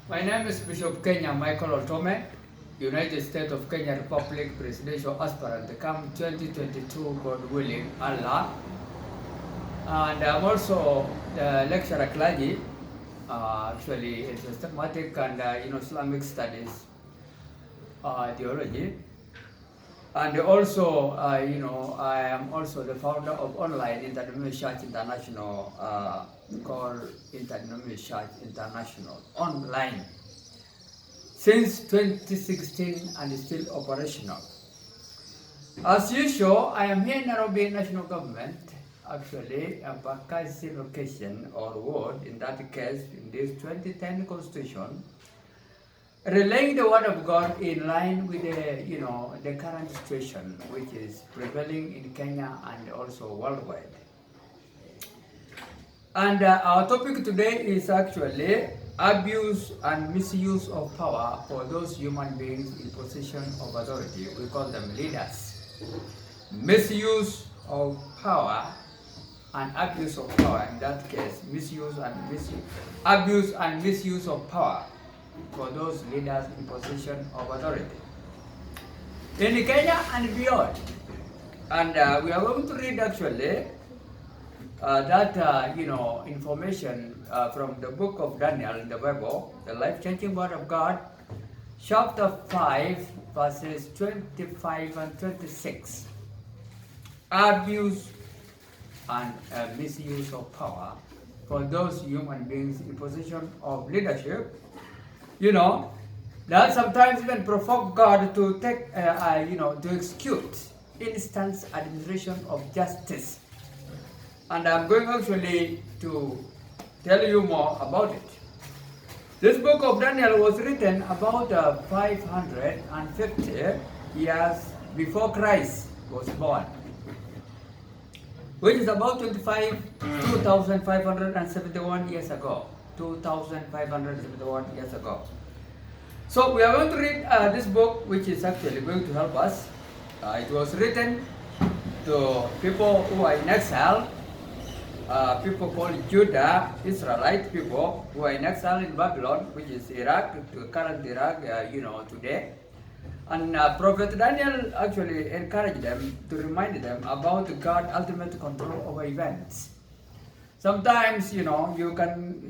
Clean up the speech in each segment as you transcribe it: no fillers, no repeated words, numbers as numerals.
My name is Bishop Kenya Michael Oltome, United States of Kenya Republic Presidential Aspirant, come 2022, God willing, Allah. And I'm also the lecturer clergy, actually in systematic and Islamic studies, theology. And also, I am also the founder of Online Interdenominational Church International, called Interdenominational Church International, online, since 2016 and is still operational. As usual, I am here in Nairobi National Government, actually, a Bakasi location or ward, in that case, in this 2010 Constitution, relaying the word of God in line with the current situation which is prevailing in Kenya and also worldwide. And our topic today is actually abuse and misuse of power for those human beings in position of authority. We call them leaders. Misuse of power and abuse of power, in that case, abuse and misuse of power for those leaders in position of authority in Kenya and beyond. And we are going to read actually that information from the book of Daniel in the Bible, the life-changing word of God, chapter 5, verses 25 and 26. Abuse and misuse of power for those human beings in position of leadership. That sometimes even provoke God to take, to execute instant administration of justice. And I'm going actually to tell you more about it. This book of Daniel was written about 550 years before Christ was born, which is about 2,571 years ago. 2,571 years ago. So we are going to read this book, which is actually going to help us. It was written to people who are in exile, people called Judah, Israelite people who are in exile in Babylon, which is Iraq, current Iraq, today. And Prophet Daniel actually encouraged them to remind them about God's ultimate control over events. Sometimes, you can,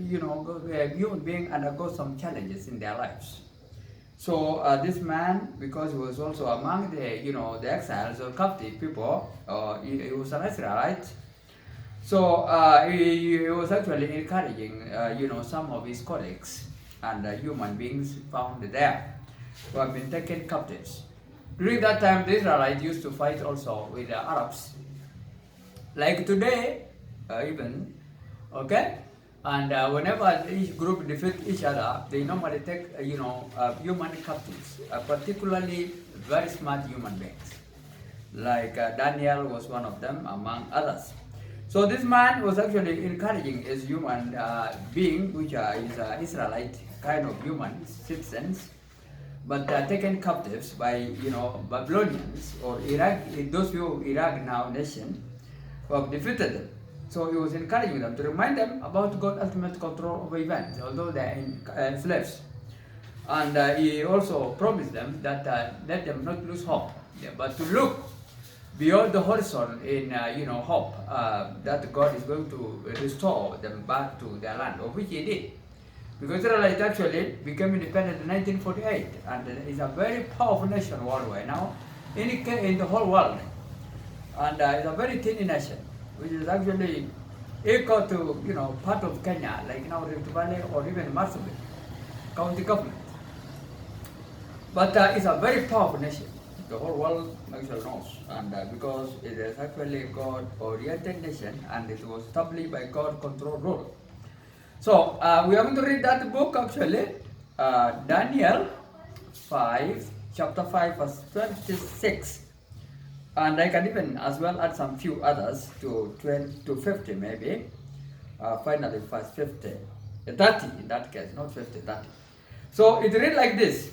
a human being undergo some challenges in their lives. So this man, because he was also among the exiles or captive people, he was an Israelite. So he was actually encouraging, some of his colleagues and human beings found there who have been taken captives. During that time, the Israelites used to fight also with the Arabs, like today, even. Okay, and whenever each group defeat each other, they normally take human captives, particularly very smart human beings. Like Daniel was one of them, among others. So this man was actually encouraging his human being, which is Israelite kind of human citizens, but taken captives by Babylonians or Iraq, those people Iraq now nation, who have defeated them. So he was encouraging them to remind them about God's ultimate control over events, although they are slaves. And he also promised them that let them not lose hope, but to look beyond the horizon in hope that God is going to restore them back to their land, of which He did. Because Israel actually became independent in 1948, and is a very powerful nation worldwide now, in the whole world, and it's a very tiny nation, which is actually equal to part of Kenya, like now Rift Valley or even Marsabit county government. But it's a very powerful nation. The whole world actually knows, and because it is actually God-oriented nation, and it was established by God-controlled rule. So we are going to read that book actually, Daniel 5, chapter 5, verse 26. And I can even as well add some few others to 20 to 50 maybe. Finally, verse 50. 30 in that case, not 50, 30. So it reads like this.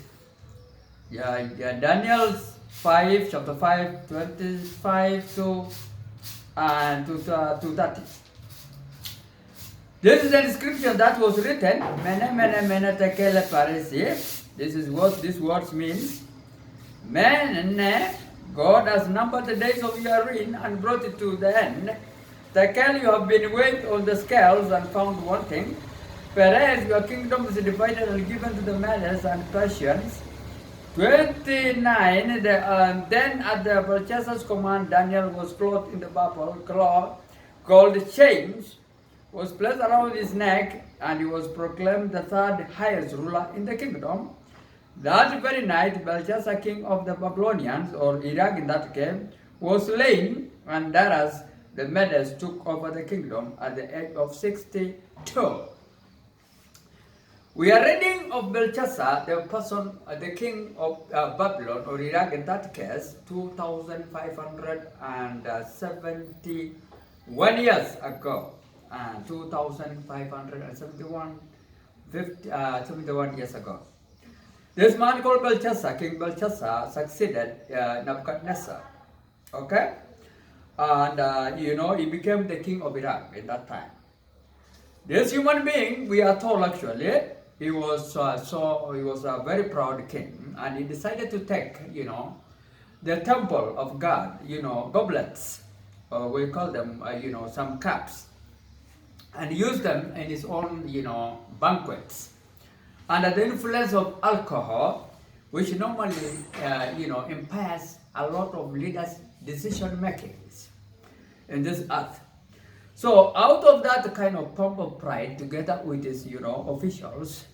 Daniel 5, chapter 5, 25 to 30. This is the scripture that was written. Mene mene mene tekele paresi. This is what this words means. Mene, God has numbered the days of your reign and brought it to the end. Tekel, you have been weighed on the scales and found wanting. Perez, your kingdom is divided and given to the Medes and Persians. 29, then at the Belshazzar's command, Daniel was clothed in the purple cloth, gold chains was placed around his neck, and he was proclaimed the third highest ruler in the kingdom. That very night, Belshazzar, king of the Babylonians, or Iraq in that case, was slain, and Darius the Medes took over the kingdom at the age of 62. We are reading of Belshazzar, the person, the king of Babylon, or Iraq in that case, 2,571 years ago. 2,571 years ago. This man called Belshazzar, King Belshazzar, succeeded Nebuchadnezzar. Okay? And he became the king of Iraq at that time. This human being, we are told actually, he was a very proud king, and he decided to take, the temple of God, goblets, we call them, some cups, and use them in his own, banquets. Under the influence of alcohol, which normally, impairs a lot of leaders' decision makings in this earth. So out of that kind of pomp of pride, together with his, officials,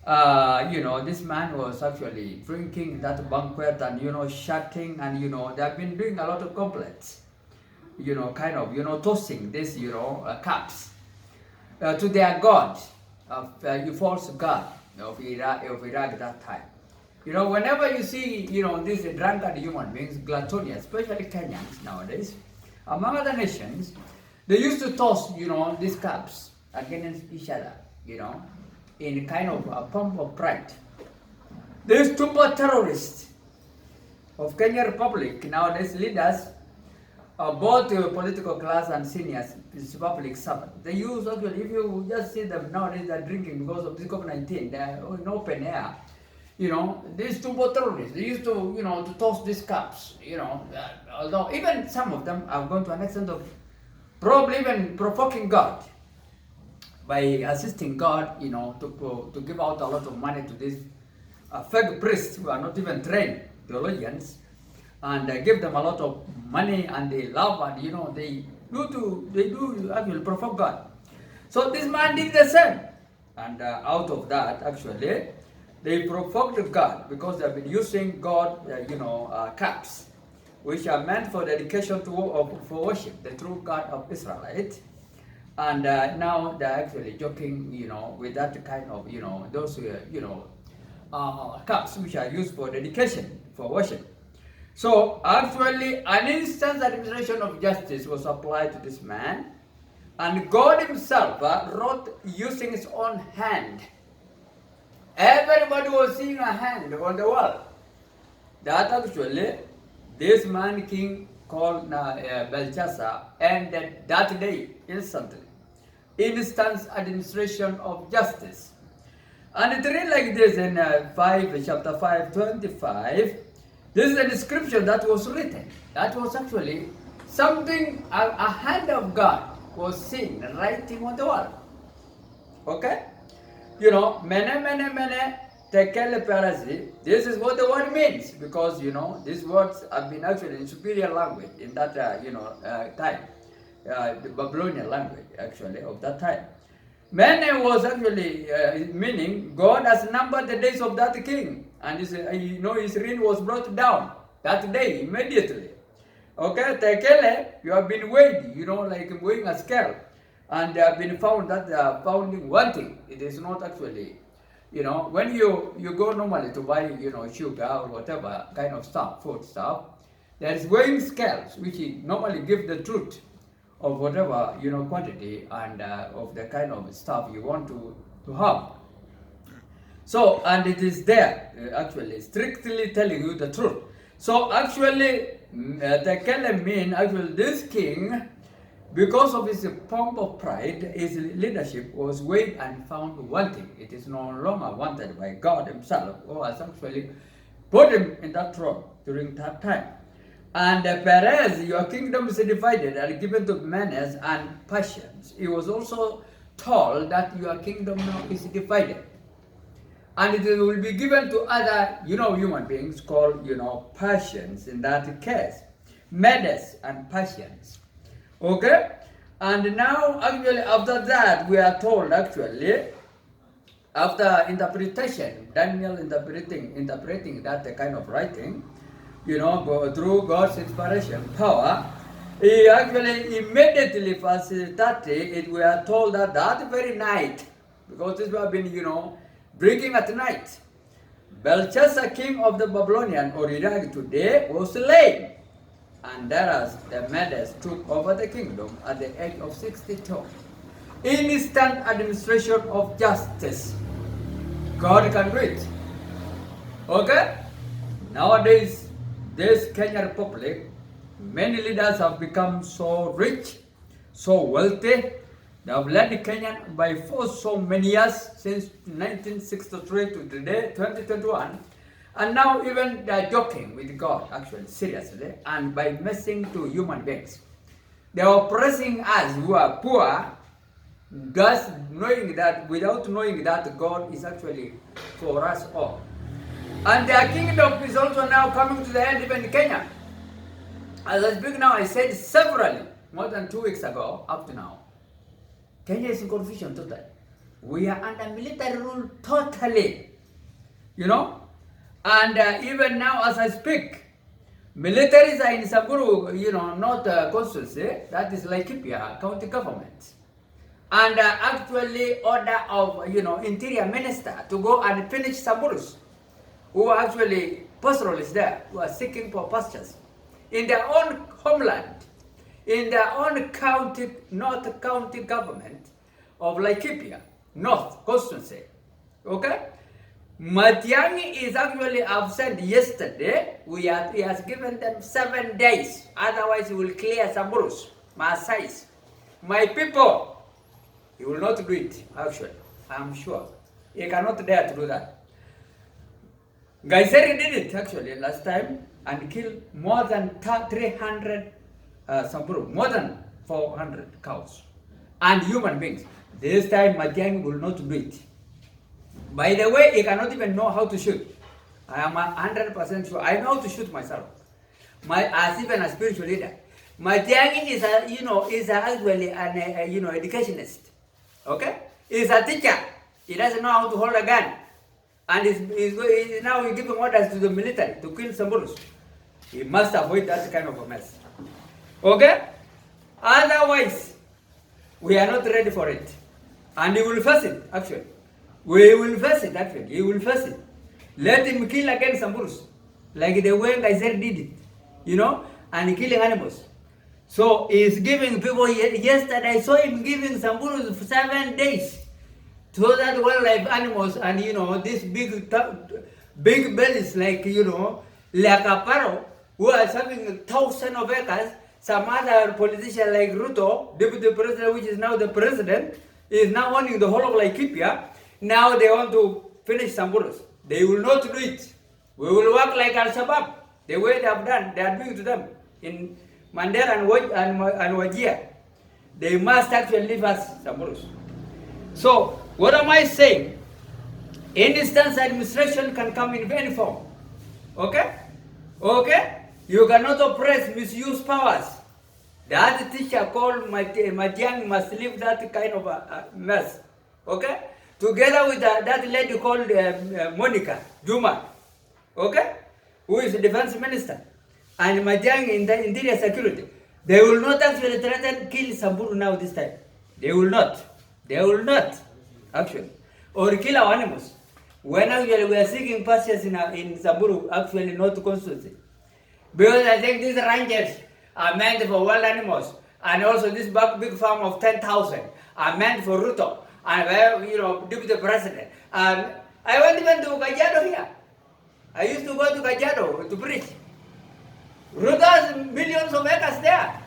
this man was actually drinking that banquet and, shouting, and, they have been doing a lot of complaints, tossing this, cups to their god, false god of Iraq at that time. Whenever you see, these drunkard human beings, gluttonous, especially Kenyans nowadays, among other nations, they used to toss, these cups against each other, in kind of a pomp of pride. These super terrorists of Kenya Republic, nowadays leaders, both political class and seniors, public servants. They use, actually, if you just see them nowadays, they're drinking because of this COVID-19, they're in open air. These two terrorists, they used to, to toss these cups, although even some of them are going to an extent of probably even provoking God by assisting God, to give out a lot of money to these fake priests who are not even trained theologians, and give them a lot of money, and they love, and they do actually provoke God. So this man did the same, and out of that, actually, they provoked God because they have been using God, cups, which are meant for dedication for worship, the true God of Israelite. And now they're actually joking, with that kind of, those, cups which are used for dedication, for worship. So actually, an instant administration of justice was applied to this man, and God himself wrote using his own hand. Everybody was seeing a hand on the wall. That actually, this man king called Belshazzar ended that day instantly. Instant administration of justice. And it reads like this in chapter 5, 25. This is a description that was written. That was actually something, a hand of God was seen writing on the wall. Okay? Mene, tekele parasi. This is what the word means, because, these words have been actually in superior language in that, time. The Babylonian language, actually, of that time. Mene was actually meaning God has numbered the days of that king, and his reign was brought down that day immediately. Okay, tekele, you have been weighed, like weighing a scale, and they have been found that they are founding wanting. It is not actually, when you go normally to buy, sugar or whatever kind of stuff, food stuff, there is weighing scales which normally give the truth of whatever, quantity and of the kind of stuff you want to have. So, and it is there, actually, strictly telling you the truth. So, actually, tekele mean, actually, this king Because of his pomp of pride, his leadership was weighed and found wanting. It is no longer wanted by God himself, who has actually put him in that throne during that time. And Perez, your kingdom is divided and given to menace and passions. He was also told that your kingdom now is divided. And it will be given to other, human beings called, passions in that case. Menace and passions. Okay? And now, actually, after that, we are told, actually, after interpretation, Daniel interpreting that kind of writing, through God's inspiration, power, he actually immediately, verse 30, we are told that that very night, because this have been, drinking at night, Belshazzar, king of the Babylonian, or Iraq today, was slain. And Darius the Medes took over the kingdom at the age of 62. Instant administration of justice. God can do it. Okay? Nowadays, this Kenya Republic, many leaders have become so rich, so wealthy. They have led Kenya by force so many years, since 1963 to today, 2021. And now even they are joking with God, actually, seriously, and by messing to human beings. They are oppressing us who are poor, thus without knowing that God is actually for us all. And their kingdom is also now coming to the end, even in Kenya. As I speak now, I said severally, more than 2 weeks ago, up to now, Kenya is in confusion totally. We are under military rule totally, And even now, as I speak, militaries are in Samburu, not constituency, that is Laikipia county government. And actually order of, interior minister to go and finish Samburus, who are actually pastoralists there, who are seeking for pastures in their own homeland, in their own county, North County government of Laikipia, North constituency. Okay? Matiang'i is actually absent yesterday. He has given them 7 days. Otherwise, he will clear Samburus, Maasais. My people, he will not do it, actually. I'm sure. He cannot dare to do that. Gaiseri did it, actually, last time, and killed more than 300 Samburu, more than 400 cows, and human beings. This time, Matiang'i will not do it. By the way, he cannot even know how to shoot. I am 100% sure. I know how to shoot myself. As even a spiritual leader. Matiang'i is actually an educationist. Okay? He's a teacher. He doesn't know how to hold a gun. And he's now giving orders to the military to kill Samburus. He must avoid that kind of a mess. Okay? Otherwise, we are not ready for it. And he will face it, actually. We will face it, actually. He will face it. Let him kill again Samburus. Like the way Kaiser did it. And killing animals. So he's giving people, yesterday I saw him giving Samburus for 7 days. So that wildlife animals and, these big bellies like, like a parrot, who are having 1,000 of acres. Some other politician like Ruto, deputy president, which is now the president, is now owning the whole of Laikipia. Now they want to finish Samburus. They will not do it. We will work like Al-Shabaab. The way they have done, they are doing to them in Mandera and Wajir. They must actually leave us Samburus. So, what am I saying? Instant administration can come in any form. Okay? Okay? You cannot oppress, misuse powers. The other teacher called Matiang'i must leave that kind of a mess. Okay? Together with that lady called Monica Juma. Okay? Who is the defense minister. And Matiang'i in the interior security. They will not actually threaten kill Samburu now this time. They will not. They will not, actually. Or kill our animals. When actually we are seeking pastures in Samburu, actually not constituency. Because I think these ranches are meant for wild animals. And also this big farm of 10,000 are meant for Ruto. And deputy president. I went even to Kajiado here. I used to go to Kajiado to preach. Ruto has millions of acres there.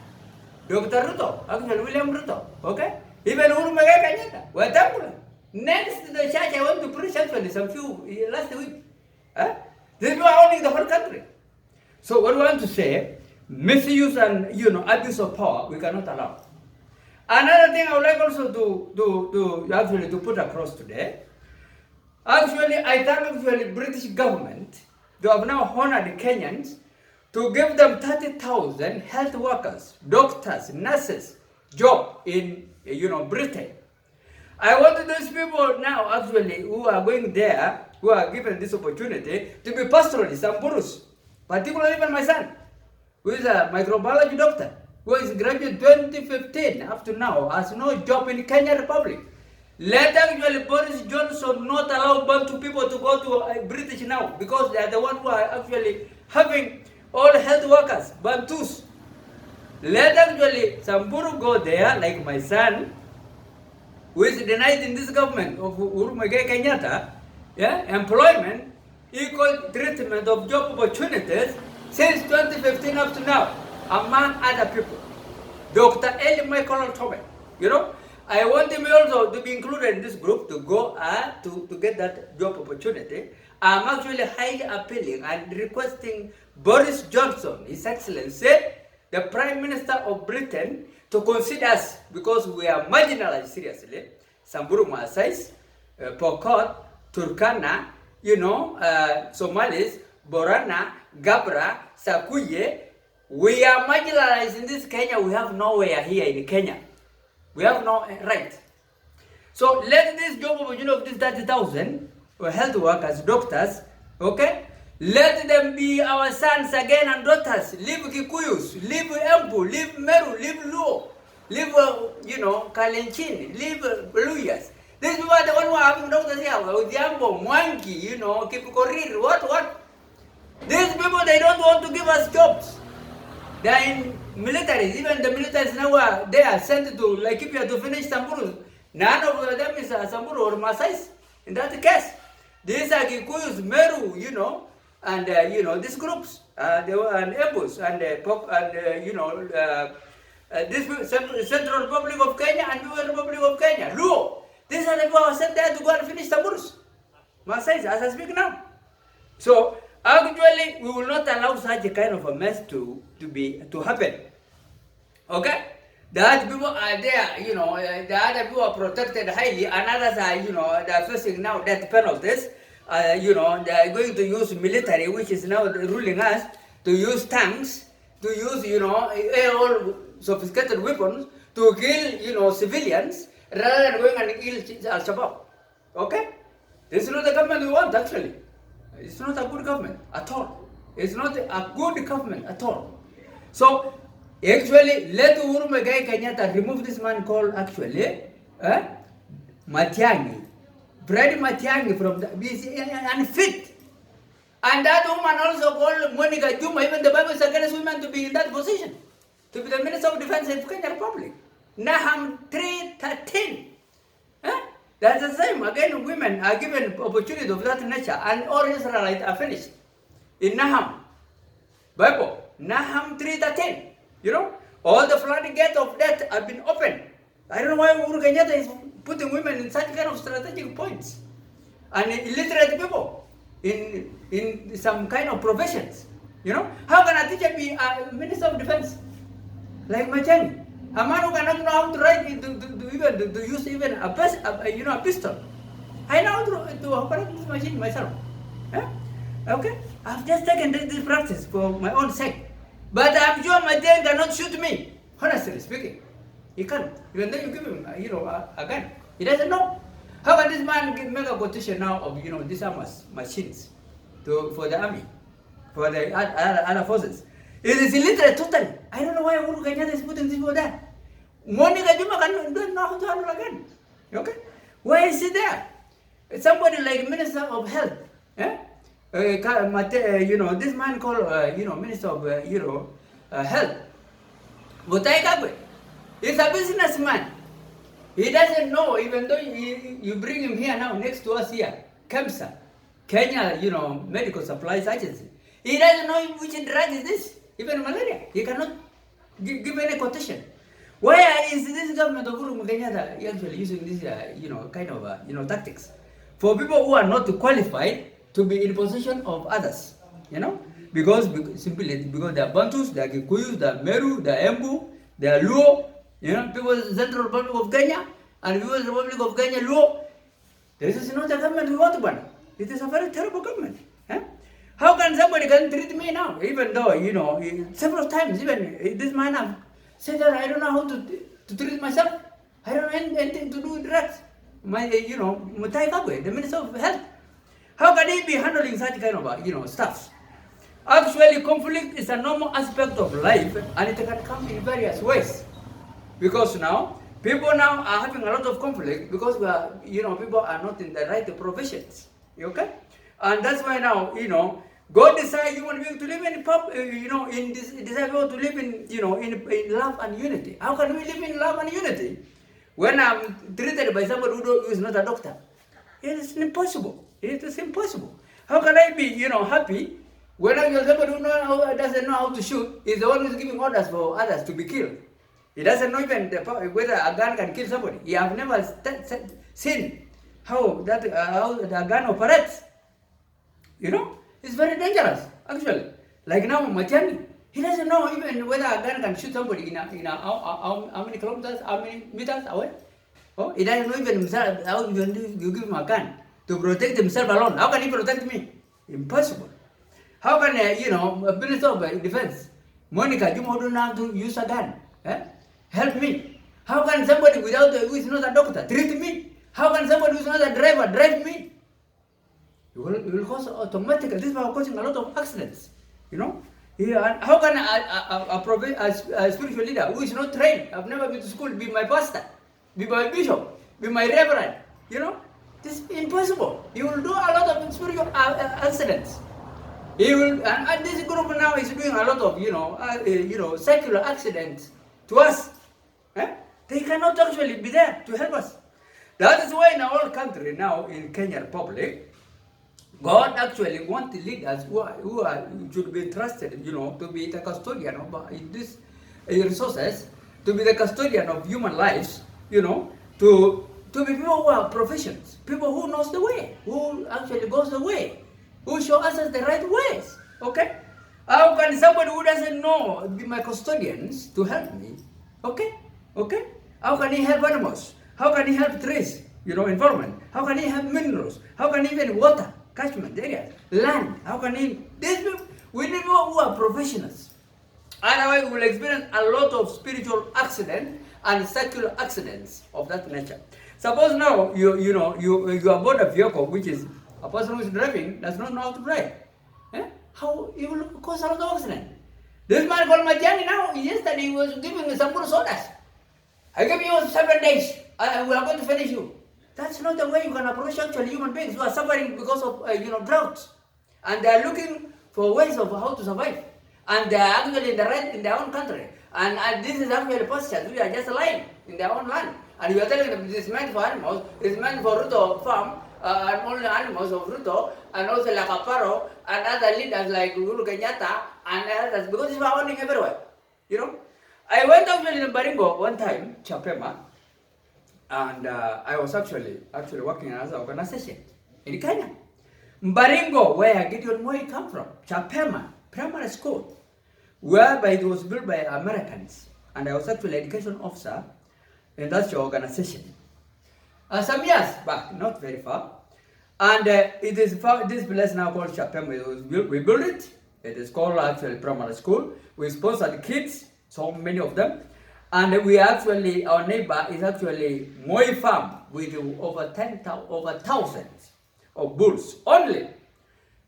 Dr. Ruto, actually William Ruto, okay? Even Uhuru Muigai Kenyatta, were temporary. Next to the church I went to preach actually some few last week. Huh? These people are owning the whole country. So what we want to say, misuse and abuse of power, we cannot allow. Another thing I would like also to put across today. Actually, I thank the British government. They have now honored Kenyans to give them 30,000 health workers, doctors, nurses, job in Britain. I want those people now actually who are going there, who are given this opportunity to be pastoralists and gurus. Particularly even my son, who is a microbiology doctor, who is graduate 2015 up to now, has no job in Kenya Republic. Let actually Boris Johnson not allow Bantu people to go to British now, because they are the ones who are actually having all health workers, Bantus. Let actually Samburu go there, like my son, who is denied in this government of Uhuru Muigai Kenyatta, employment, equal treatment of job opportunities since 2015 up to now, among other people. Dr. Dan.5, I want him also to be included in this group to go to get that job opportunity. I'm actually highly appealing and requesting Boris Johnson, His Excellency, the Prime Minister of Britain, to consider us because we are marginalized seriously. Samburu Maasais, Pokot, Turkana, Somalis, Borana, Gabra, Sakuye. We are marginalized in this Kenya. We have nowhere here in Kenya. We have no right. So let this job opportunity of this 30,000 health workers, doctors, okay? Let them be our sons again and daughters. Leave Kikuyus, leave Embu, leave Meru, leave Luo, leave, Kalenjin, leave Luyas. These people are the ones who are having doctors here. Odhiambo, Mwangi, Kipkorir, what? These people, they don't want to give us jobs. They are in militaries. Even the militaries now they are sent to Laikipia to finish Samburu. None of them is Samburu or Maasais. In that case, these are Kikuyus, Meru, and these groups. They were an Ebus and this Central Republic of Kenya and Union Republic of Kenya. Luo. These are the people who are sent there to go and finish Samburus. Maasais, as I speak now. So actually, we will not allow such a kind of a mess to happen. Okay? The other people are there, the other people are protected highly, and others are, they are facing now death penalties. They are going to use military, which is now ruling us, to use tanks, to use, all sophisticated weapons to kill, civilians, rather than going and kill Al-Shabaab. Okay? This is not the government we want, actually. It's not a good government at all. It's not a good government at all. So, actually, let Uhuru Muigai Kenyatta remove this man called, actually, Matiang'i. Brady Matiang'i from the unfit. And that woman also called Monica Juma, even the Bible is against women to be in that position, to be the Minister of Defense of Kenya Republic. Nahum 3:13. That's the same. Again, women are given opportunity of that nature, and all Israelites are finished. In Nahum, Bible, Nahum 3:13. All the floodgates of death have been opened. I don't know why Uhuru Kenyatta is putting women in such kind of strategic points, and illiterate people in some kind of professions. How can a teacher be a Minister of Defense like Machani? A man who cannot know how to write, to use even a pistol. I know how to operate this machine myself. Okay? I've just taken this practice for my own sake. But I'm sure my dad cannot shoot me. Honestly speaking. He can't. Even though you give him, a gun. He doesn't know. How can this man make a quotation now of, these armors, machines, for the army, for the other forces? It is illiterate totally. I don't know why Uhuru Kenyatta is putting this for that. Monica Juma don't know how to handle again. Okay? Why is he there? Somebody like Minister of Health. This man called, Minister of, Health. Mutai Kagwe. He's a businessman. He doesn't know, even though you bring him here now, next to us here, KEMSA, Kenya, Medical Supplies Agency. He doesn't know which drug is this, even malaria. He cannot give any quotation. Why is this government of Uhuru Kenyatta actually using this, kind of, tactics for people who are not qualified to be in position of others, because simply because they are Bantus, they are Kikuyus, they are Meru, they are Embu, they are Luo, people of the Central Republic of Kenya and people of the Republic of Kenya Luo. This is not the government we want to ban. It is a very terrible government. How can somebody can treat me now, even though several times even this man have said that I don't know how to treat myself. I don't know anything to do with drugs. My Mutai Kabwe, the Minister of Health. How can he be handling such kind of stuff? Actually, conflict is a normal aspect of life, and it can come in various ways. Because now people now are having a lot of conflict because we are, people are not in the right professions. Okay, and that's why now God decided human beings to live in decide to live in love and unity. How can we live in love and unity when I'm treated by somebody who is not a doctor? It is impossible. It is impossible. How can I be happy when somebody who doesn't know how to shoot is the one who is giving orders for others to be killed? He doesn't know even whether a gun can kill somebody. He have never seen how the gun operates. It's very dangerous, actually. Like now, Machani, he doesn't know even whether a gun can shoot somebody in how many kilometers, how many meters away. Oh, he doesn't know even himself how you give him a gun to protect himself alone. How can he protect me? Impossible. How can a Minister of Defense, Monica, you don't know how to use a gun? Help me. How can somebody who is not a doctor treat me? How can somebody who is not a driver drive me? It will cause automatically. This is causing a lot of accidents. How can a spiritual leader who is not trained, I've never been to school, be my pastor, be my bishop, be my reverend? This is impossible. He will do a lot of spiritual accidents. He will, and this group now is doing a lot of secular accidents to us. They cannot actually be there to help us. That is why in our country now, in Kenya Republic, God actually wants leaders who should be trusted, to be the custodian of these resources, to be the custodian of human lives, to be people who are professionals, people who knows the way, who actually goes the way, who show us the right ways. Okay? How can somebody who doesn't know be my custodians to help me? Okay? How can he help animals? How can he help trees, environment? How can he help minerals? How can he even water, catchment areas, land? How can he? We need people who are professionals. Otherwise, we will experience a lot of spiritual accidents and secular accidents of that nature. Suppose now you are aboard a vehicle which is a person who is driving does not know how to drive. How it will cause a lot of accident. This man called Matiani now, yesterday he was giving me some good sodas. I give you 7 days, we are going to finish you. That's not the way you can approach actually human beings who are suffering because of droughts. And they are looking for ways of how to survive. And they are actually in their own country. And this is actually pastures. We are just lying in their own land. And you are telling them this is meant for animals, it's meant for Ruto farm, and only animals of Ruto, and also like Aparo, and other leaders like Uhuru Kenyatta, and others, because it's happening everywhere. I went actually in Baringo one time, Chapema, and I was actually working as an organization in Kenya. Baringo, where Gideon Moi come from, Chapema, primary school, whereby it was built by Americans, and I was actually education officer in that organization. Some years back, not very far, and it is this place now called Chapema. We built it. It is called actually primary school. We sponsored kids, so many of them, and we actually our neighbor is actually Moi Farm with over thousands of bulls. Only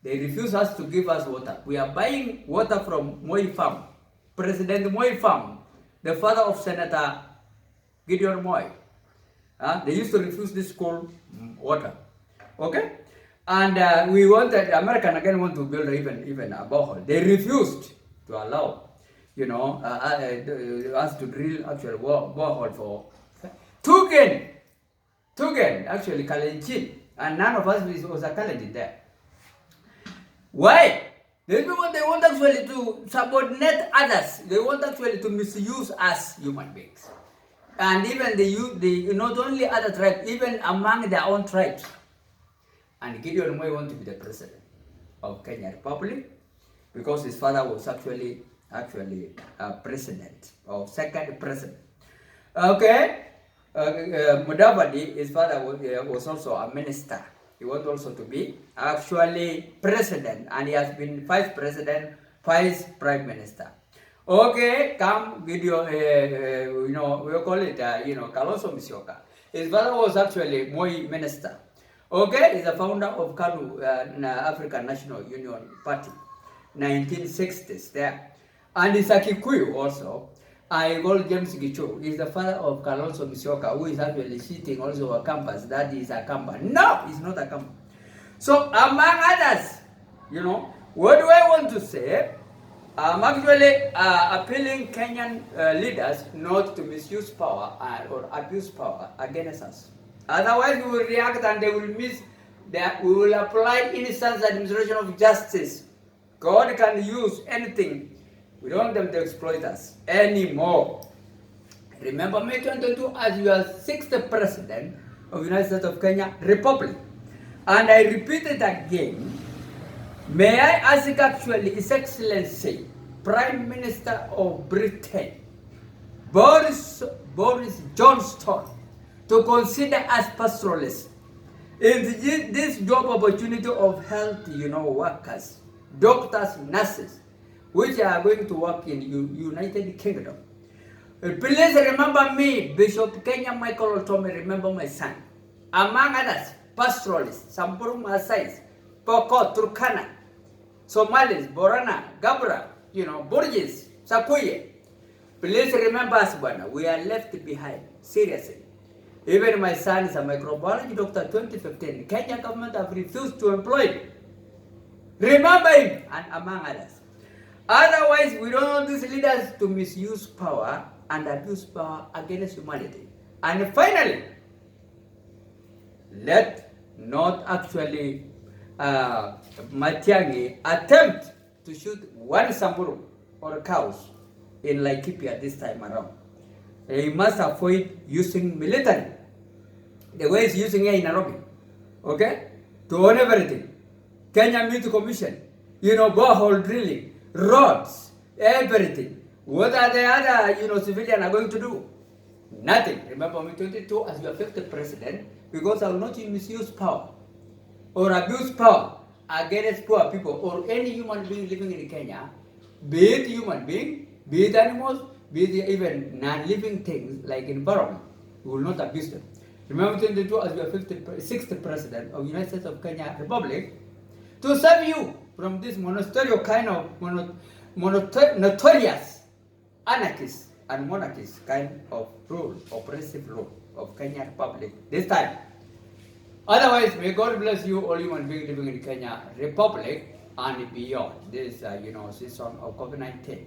they refuse us to give us water. We are buying water from Moi Farm, President Moi Farm, the father of Senator Gideon Moi. They used to refuse this school water. Okay? And we wanted, American again want to build even a borehole. They refused to allow, us to drill actual borehole for Tugen, actually Kalenjin, and none of us was a Kalenjin there. Why? These people, they want actually to subordinate others. They want actually to misuse us human beings. And even not only other tribes, even among their own tribes. And Gideon Moi want to be the president of Kenya Republic because his father was actually a president or second president. Okay, Mudavadi, his father was also a minister. He wants also to be actually president, and he has been vice president, vice prime minister. Okay, come video, we call it, Kalonzo Musyoka. His father was actually Moi minister. Okay, he's the founder of KANU, African National Union Party, 1960s there. And he's a Kikuyu also. I call James Gichu. He's the father of Kalonzo Musyoka, who is actually sitting also a campus. That is a campus. No, it's not a campus. So among others, what do I want to say? I'm actually appealing Kenyan leaders not to misuse power or abuse power against us. Otherwise, we will react and they will we will apply innocent administration of justice. God can use anything. We don't want them to exploit us anymore. Remember May 22 as your 6th president of the United States of Kenya Republic. And I repeat it again. May I ask actually His Excellency, Prime Minister of Britain, Boris Johnson, to consider us pastoralists in this job opportunity of health, workers, doctors, nurses, which are going to work in United Kingdom. Please remember me, Bishop M.Loltome, remember my son. Among others, pastoralists, Samburu Maasai, Pokot, Turkana, Somalis, Borana, Gabra, Burgess, Sakuye. Please remember us, Bwana. We are left behind, seriously. Even my son is a microbiology doctor, 2015. Kenya government have refused to employ him. Remember him, and among others. Otherwise, we don't want these leaders to misuse power and abuse power against humanity. And finally, let not actually Matiang'i attempt to shoot one Samburu or cows in Laikipia this time around. He must avoid using military the way he's using it in Nairobi. Okay? To own everything. Kenya Meat Commission, borehole drilling, roads, everything. What are the other, civilians are going to do? Nothing. Remember me 22 as your 5th president, because I will not misuse power or abuse power against poor people or any human being living in Kenya, be it human being, be it animals, be it even non-living things like environment. We will not abuse them. Remember 22 as your 6th president of the United States of Kenya Republic, to save you from this monasterial kind of notorious anarchist and monarchist kind of rule, oppressive rule of Kenya Republic this time. Otherwise, may God bless you, all human beings living in Kenya Republic and beyond this, season of COVID-19.